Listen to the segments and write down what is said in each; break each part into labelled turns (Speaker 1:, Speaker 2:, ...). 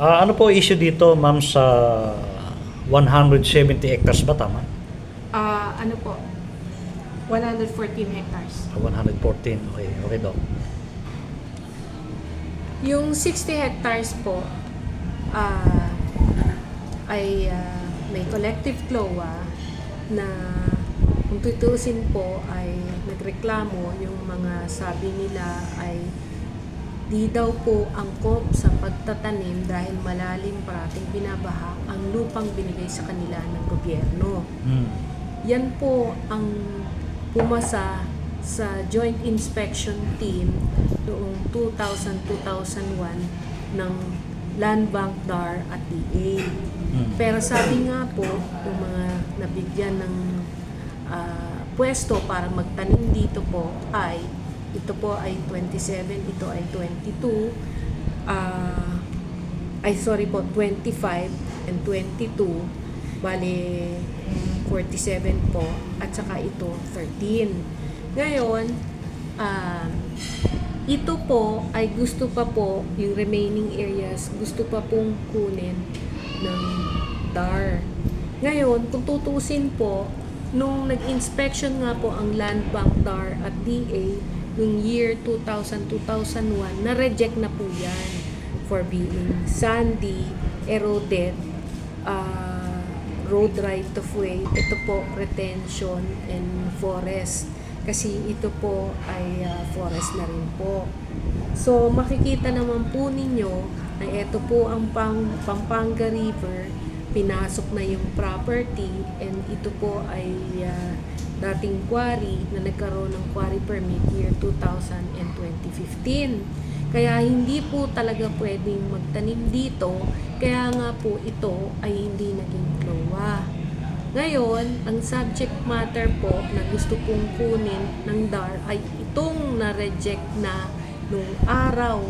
Speaker 1: Ano po issue dito, ma'am, sa 170 hectares ba tama?
Speaker 2: Ano po? 114 hectares.
Speaker 1: 114. Okay, okay, Doc.
Speaker 2: Yung 60 hectares po ay may collective CLOA na kung tutuusin po ay nagreklamo yung mga sabi nila ay di daw po angkop sa pagtatanim dahil malalim parating binabaha ang lupang binigay sa kanila ng gobyerno. Yan po ang pumasa sa Joint Inspection Team noong 2000-2001 ng Land Bank, DAR at DA. Pero sabi nga po, yung mga nabigyan ng pwesto para magtanim dito po ay ito po ay 27, ito ay 22, 25 and 22, bali 47 po, at saka ito 13. Ngayon, ito po ay gusto pa po, yung remaining areas, gusto pa pong kunin ng DAR. Ngayon, kung tutusin po, nung nag-inspection nga po ang Land Bank, DAR at DA, noong year 2000-2001, na-reject na po yan for being sandy, eroded, road right of way, ito po retention and forest. Kasi ito po ay forest na rin po. So makikita naman po ninyo na ito po ang Pampanga River, pinasok na yung property, and ito po ay dating quarry na nagkaroon ng quarry permit year 2000 and 2015. Kaya hindi po talaga pwedeng magtanim dito, kaya nga po ito ay hindi naging CLOA. Ngayon, ang subject matter po na gusto pong kunin ng DAR ay itong na-reject na nung araw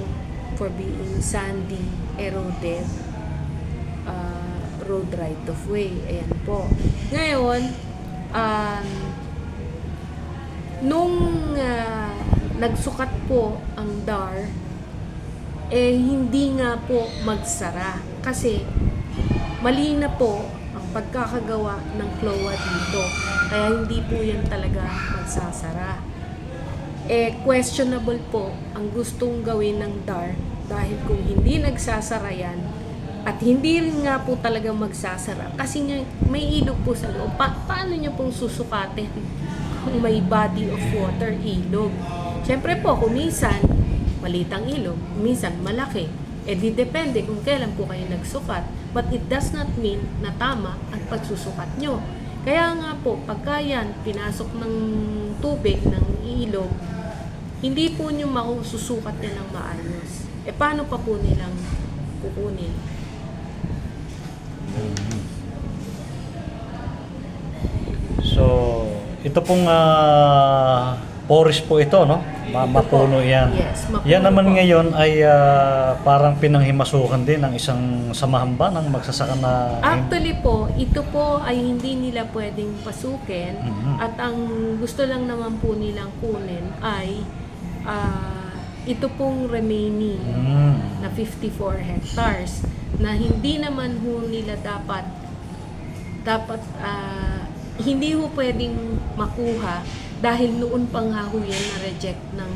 Speaker 2: for being sandy, eroded, road right of way. Ayan po. Ngayon, nung nagsukat po ang DAR, hindi nga po magsara kasi mali na po ang pagkakagawa ng CLOA dito. Kaya hindi po yan talaga magsasara. Questionable po ang gustong gawin ng DAR dahil kung hindi nagsasara yan at hindi rin nga po talaga magsasara kasi nga may ilog po sa loob. Paano nyo pong susukatin kung may body of water, ilog? Siyempre po, kung minsan maliit ang ilog, minsan malaki. Di depende kung kailan po kayo nagsukat. But it does not mean na tama ang pagsusukat nyo. Kaya nga po, pagka yan, pinasok ng tubig, ng ilog, hindi po nyo makususukat yan ng maayos. Paano pa po nilang kukunin?
Speaker 1: So, ito pong forest po ito, no? Mapuno yan.
Speaker 2: Yes, mapuno
Speaker 1: yan naman
Speaker 2: po.
Speaker 1: ngayon ay parang pinanghimasukan din ng isang samahan ba ng magsasaka na...
Speaker 2: Actually po, ito po ay hindi nila pwedeng pasukin at ang gusto lang naman po nilang kunin ay ito pong remaining na 54 hectares na hindi naman ho nila dapat hindi ho pwedeng makuha dahil noon pang nga ho yan na-reject ng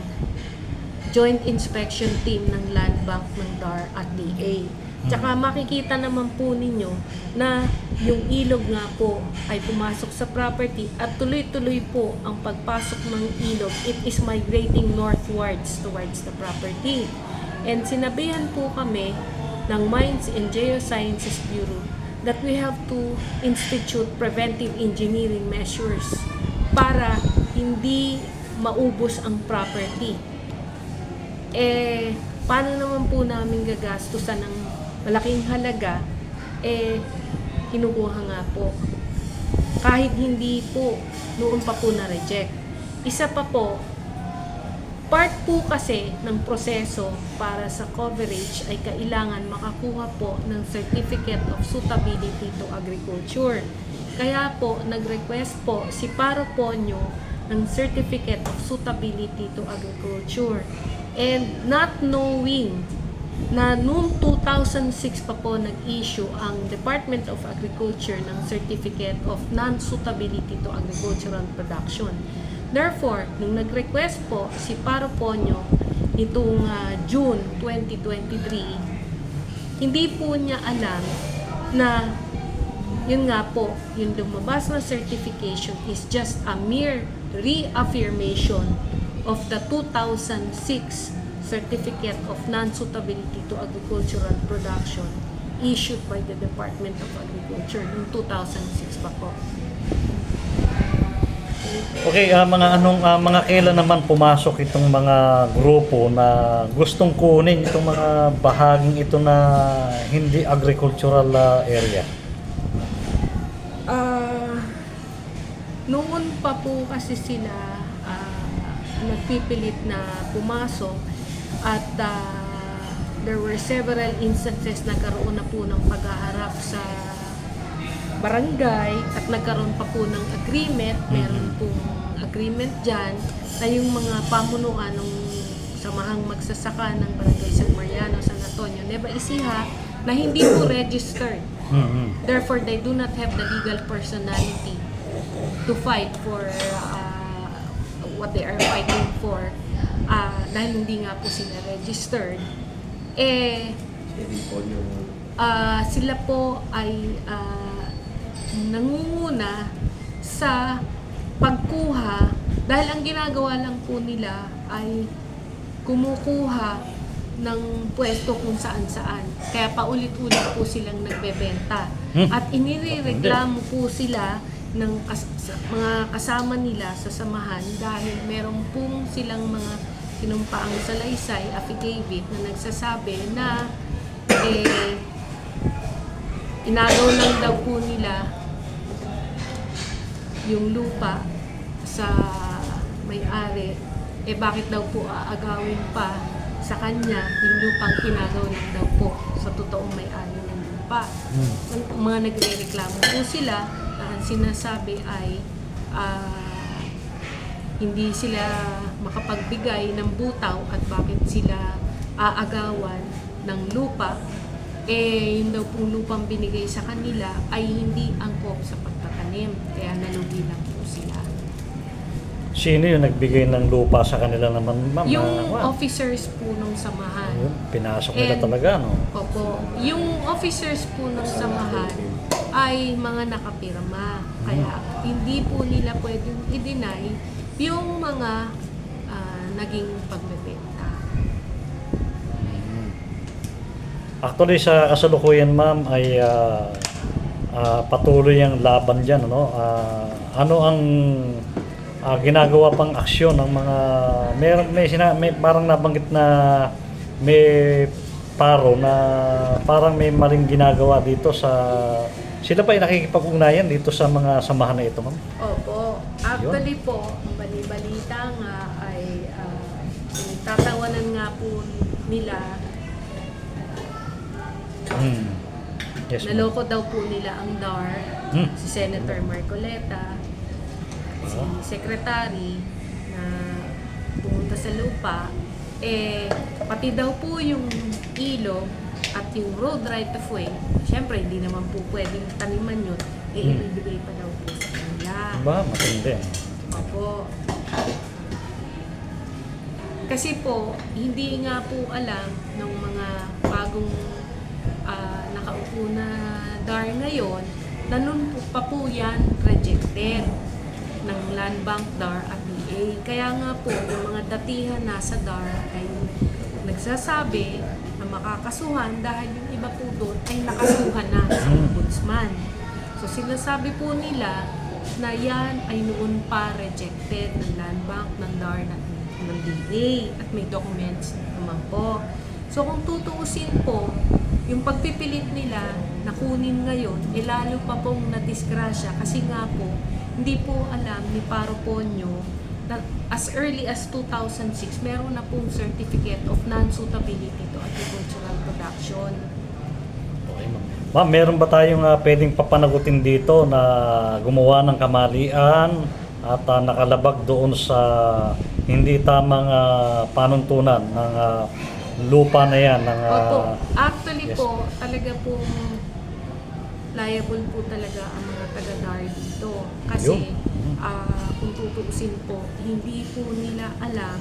Speaker 2: Joint Inspection Team ng Land Bank ng DAR at DA. Tsaka makikita naman po ninyo na yung ilog nga po ay pumasok sa property at tuloy-tuloy po ang pagpasok ng ilog. It is migrating northwards towards the property. And sinabihan po kami ng Mines and Geosciences Bureau that we have to institute preventive engineering measures para hindi maubos ang property. Paano naman po namin gagastusan ng malaking halaga? Kinukuha nga po. Kahit hindi po, noon pa po na-reject. Isa pa po, part po kasi ng proseso para sa coverage ay kailangan makakuha po ng Certificate of Suitability to Agriculture. Kaya po, nag-request po si Paro Ponyo ng Certificate of Suitability to Agriculture. And not knowing na noong 2006 pa po nag-issue ang Department of Agriculture ng Certificate of Non-Suitability to Agricultural Production. Therefore, nung nag-request po si Paro Ponyo itong June 2023, hindi po niya alam na yun nga po, yung lumabas na certification is just a mere reaffirmation of the 2006 Certificate of Non-Suitability to Agricultural Production issued by the Department of Agriculture noong 2006 pa po.
Speaker 1: Okay, mga kailan naman pumasok itong mga grupo na gustong kunin itong mga bahaging ito na hindi agricultural area?
Speaker 2: Noon pa po kasi sila nagpipilit na pumasok at there were several instances na nagkaroon na po ng paghaharap sa barangay at nagkaroon pa po ng agreement. Meron pong agreement dyan na yung mga pamunuan ng samahang magsasaka ng Barangay San Mariano, San Antonio, Nueva Ecija na hindi po registered. Therefore, they do not have the legal personality to fight for what they are fighting for dahil hindi nga po sila registered. Sila po ay nangunguna sa pagkuha dahil ang ginagawa lang po nila ay kumukuha ng pwesto kung saan-saan. Kaya paulit-ulit po silang nagbebenta. At inireklamo po sila ng mga kasama nila sa samahan dahil meron pong silang mga sinumpaang salaysay, affidavit na nagsasabi na inagaw lang daw po nila yung lupa sa may-ari. Bakit daw po aagawin pa sa kanya yung lupang inagaw lang daw po sa totoong may-ari ng lupa. Mga nagre-reklamo po sila na ang sinasabi ay hindi sila makapagbigay ng butaw at bakit sila aagawan ng lupa. Yun daw pong lupang binigay sa kanila ay hindi angkop sa pagtatanim. Kaya nalugi lang po sila.
Speaker 1: Sino yung nagbigay ng lupa sa kanila naman, ma'am?
Speaker 2: Yung officers po ng samahan.
Speaker 1: Pinasok nila talaga, no?
Speaker 2: Opo. Yung officers po ng samahan ay mga nakapirma. Kaya hindi po nila pwedeng i-deny yung mga naging pagbebenta.
Speaker 1: Actually, sa kasalukuyan, ma'am, ay patuloy ang laban dyan, ano? Ano ang ginagawa pang aksyon ng mga may parang nabanggit na may paro na parang may maling ginagawa dito sa sila pa ay nakikipag-ugnayan dito sa mga samahan na ito, ma'am?
Speaker 2: Opo. Actually po, ang bali-balita nga ay tatawanan nga po nila.
Speaker 1: Yes, ma'am.
Speaker 2: Naloko daw po nila ang DAR, si Senator Marcoleta, si Secretary na pumunta sa lupa, pati daw po yung ilog at yung road right of way, syempre hindi naman po pwedeng taniman yun, ibibigay pa daw po sa kanila.
Speaker 1: Ba, matindi.
Speaker 2: Opo. Kasi po, hindi nga po alam ng mga bagong nakaupo na DAR ngayon, na nun pa po yan rejected ng Land Bank, DAR at DA. Kaya nga po, yung mga datihan nasa DAR ay nagsasabi na makakasuhan dahil yung iba po doon ay nakasuhan na sa ombudsman. So sinasabi po nila na yan ay noon pa rejected ng Land Bank, ng DAR, ng DA at may documents naman po. So kung tutuusin po, yung pagpipilit nila na kunin ngayon, lalo pa pong nadisgrasya kasi nga po, hindi po alam ni Paro Ponyo na as early as 2006, meron na pong Certificate of Non-Suitability to Agricultural Production.
Speaker 1: Okay, ma'am. Ma'am, meron ba tayong pwedeng papanagutin dito na gumawa ng kamalian at nakalabag doon sa hindi tamang panuntunan ng lupa na yan ng
Speaker 2: Opo. Actually
Speaker 1: yes.
Speaker 2: po, talaga pong liable po talaga ang mga taga-DAR dito. Kasi
Speaker 1: Yun.
Speaker 2: kung tutuusin po, hindi po nila alam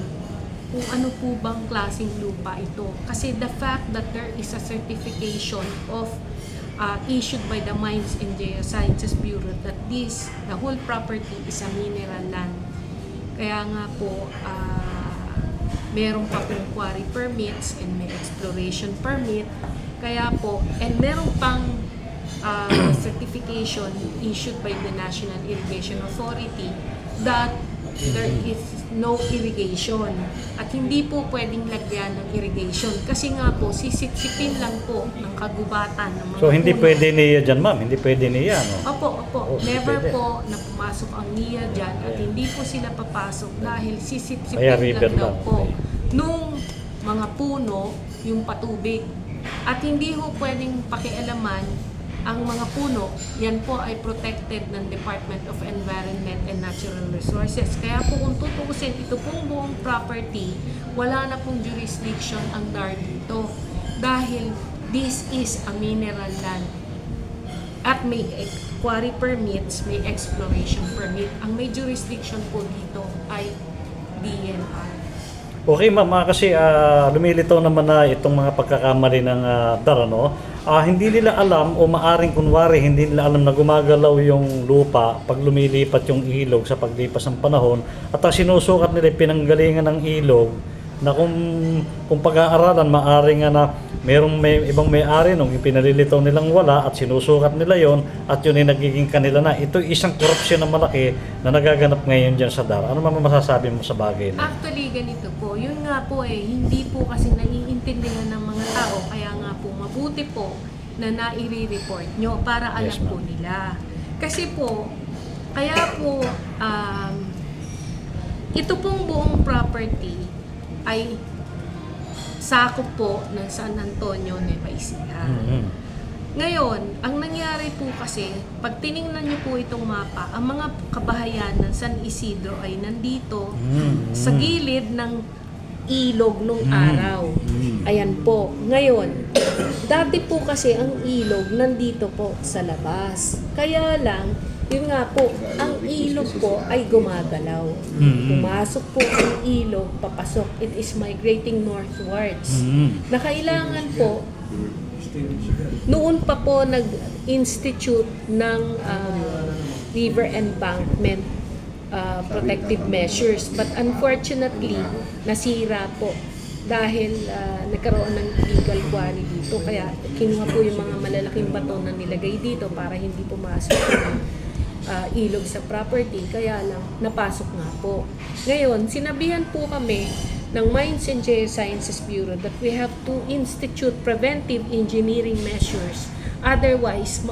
Speaker 2: kung ano po bang klaseng lupa ito. Kasi the fact that there is a certification of issued by the Mines and Geosciences Bureau that the whole property is a mineral land. Kaya nga po, meron pa pong quarry permits and may exploration permit. Kaya po, and meron pang certification issued by the National Irrigation Authority that there is no irrigation. At hindi po pwedeng lagyan ng irrigation. Kasi nga po, sisipsipin lang po ng kagubatan ng mga
Speaker 1: So hindi
Speaker 2: puno.
Speaker 1: pwede niya dyan, ma'am. Hindi pwede niya, no?
Speaker 2: Opo.
Speaker 1: Oh,
Speaker 2: Never
Speaker 1: pwede.
Speaker 2: po na pumasok ang NIA dyan at hindi po sila papasok dahil sisipsipin
Speaker 1: Kaya river
Speaker 2: lang daw
Speaker 1: lang.
Speaker 2: po
Speaker 1: Okay.
Speaker 2: nung mga puno yung patubig. At hindi po pwedeng pakialaman ang mga puno, yan po ay protected ng Department of Environment and Natural Resources. Kaya po kung tutuusin, ito pong buong property, wala na pong jurisdiction ang DAR dito. Dahil this is a mineral land. At may quarry permits, may exploration permit. Ang may jurisdiction po dito ay DNR.
Speaker 1: Okay, ma'am. Kasi lumilitaw naman na itong mga pagkakamali ng DAR, no? Hindi nila alam o maaring kunwari hindi nila alam na gumagalaw yung lupa pag lumilipat yung ilog sa paglipas ng panahon at sinusukat nila yung pinanggalingan ng ilog na kung pag-aaralan maaring na may ibang may-ari nung pinalilitaw nilang wala at sinusukat nila yon at yun ay nagiging kanila na. Ito isang korupsyon na malaki na nagaganap ngayon dyan sa DAR. Ano masasabi mo sa bagay na?
Speaker 2: Actually, ganito po. Yun nga po hindi po kasi naiintindihan ng mga tao. Kaya nga po, mabuti po na nai-report nyo para alam
Speaker 1: Yes, ma'am.
Speaker 2: po nila. Kasi po, kaya po, ito pong buong property ay sakop po ng San Antonio, Nueva Ecija.
Speaker 1: Mhm.
Speaker 2: Ngayon, ang nangyari po kasi, pag tiningnan niyo po itong mapa, ang mga kabahayan ng San Isidro ay nandito sa gilid ng ilog nung araw. Ayan po. Ngayon, dati po kasi ang ilog nandito po sa labas. Kaya lang, yun nga po, ang ilog po ay gumagalaw. Pumasok po ang ilog, papasok. It is migrating northwards. Na kailangan po, noon pa po nag-institute ng river embankment protective measures. But unfortunately, nasira po dahil nagkaroon ng illegal quarry dito. Kaya kinuha po yung mga malalaking bato na nilagay dito para hindi pumasok yung ilog sa property. Kaya lang, napasok nga po. Ngayon, sinabihan po kami ng Mines and Geosciences Bureau that we have to institute preventive engineering measures. Otherwise,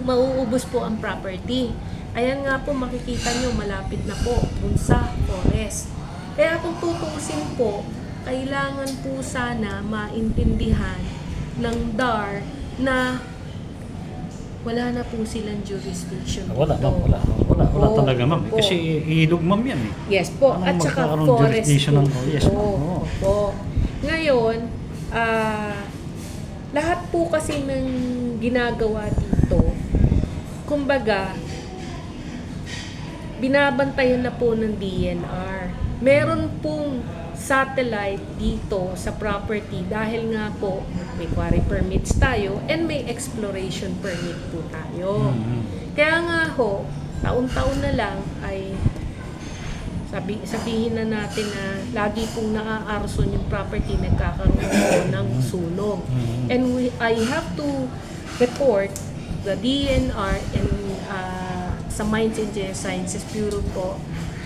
Speaker 2: mauubos po ang property. Ayan nga po, makikita nyo, malapit na po dun sa forest. Kaya kung tutuusin po, kailangan po sana maintindihan ng DAR na wala na po silang jurisdiction.
Speaker 1: Wala,
Speaker 2: dito.
Speaker 1: ma'am. Wala talaga, ma'am.
Speaker 2: Opo.
Speaker 1: Kasi ilog, ma'am, yan eh.
Speaker 2: Yes po,
Speaker 1: Anong
Speaker 2: at saka
Speaker 1: magkakaroon
Speaker 2: forest
Speaker 1: jurisdiction
Speaker 2: po.
Speaker 1: ng- yes, ma'am. Oo.
Speaker 2: Opo. Ngayon, lahat po kasi ng ginagawa dito, kumbaga, binabantayan na po ng DNR. Meron pong satellite dito sa property dahil nga po may quarry permits tayo and may exploration permit po tayo. Kaya nga ho, taon-taon na lang ay sabihin na natin na lagi pong naaarson yung property, nagkakaroon po ng sunog. And I have to report the DNR and sa Mines and Geosciences Bureau po,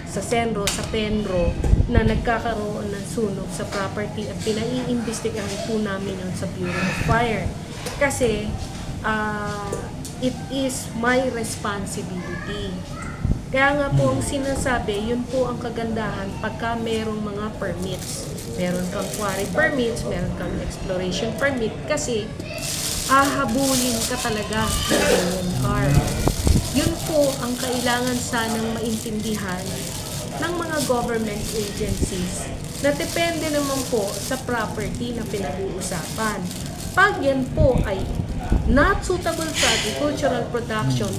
Speaker 2: sa Senro, sa Penro, na nagkakaroon ng sunog sa property at pinaiimbestigahan po namin yun sa Bureau of Fire. Kasi it is my responsibility. Kaya nga po ang sinasabi, yun po ang kagandahan pagka merong mga permits. Meron kang quarry permits, meron kang exploration permit kasi hahabulin ka talaga ng DNR. Yun po ang kailangan sanang maintindihan ng mga government agencies na depende naman po sa property na pinag-uusapan. Pag yan po ay not suitable for agricultural production,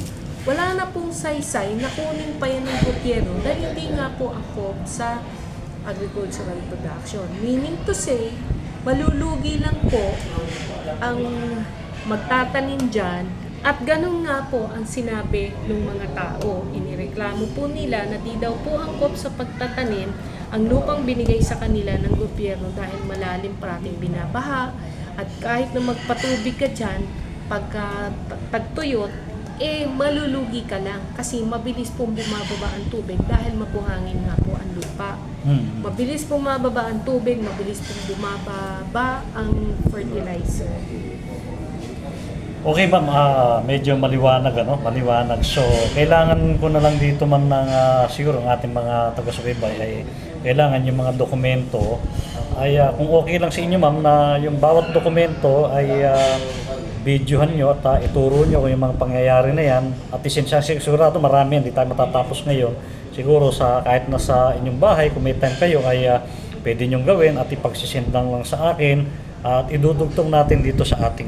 Speaker 2: wala na pong saysay na kunin pa yan ng gobyerno dahil hindi nga po angkop sa agricultural production. Meaning to say, malulugi lang po ang magtatanim dyan at ganun nga po ang sinabi ng mga tao. Inireklamo po nila na di daw po angkop sa pagtatanim ang lupang binigay sa kanila ng gobyerno dahil malalim parating binabaha at kahit na magpatubig ka dyan, pagka tagtuyot, malulugi ka lang kasi mabilis pong bumababa ang tubig dahil mabuhangin nga po ang lupa. Mabilis pong mababa ang tubig, mabilis pong bumababa ang fertilizer.
Speaker 1: Okay ma'am, medyo maliwanag maliwanag. So, kailangan ko na lang dito man ng siguro ang ating mga taga-subaybay ay kailangan yung mga dokumento ay kung okay lang sa inyo ma'am na yung bawat dokumento ay videohan nyo at ituro nyo kung yung mga pangyayari na yan at sigurado marami, hindi tayo matatapos ngayon. Siguro sa kahit nasa inyong bahay, kung may time kayo ay pwede nyong gawin at ipagsisend lang sa akin at idudugtong natin dito sa ating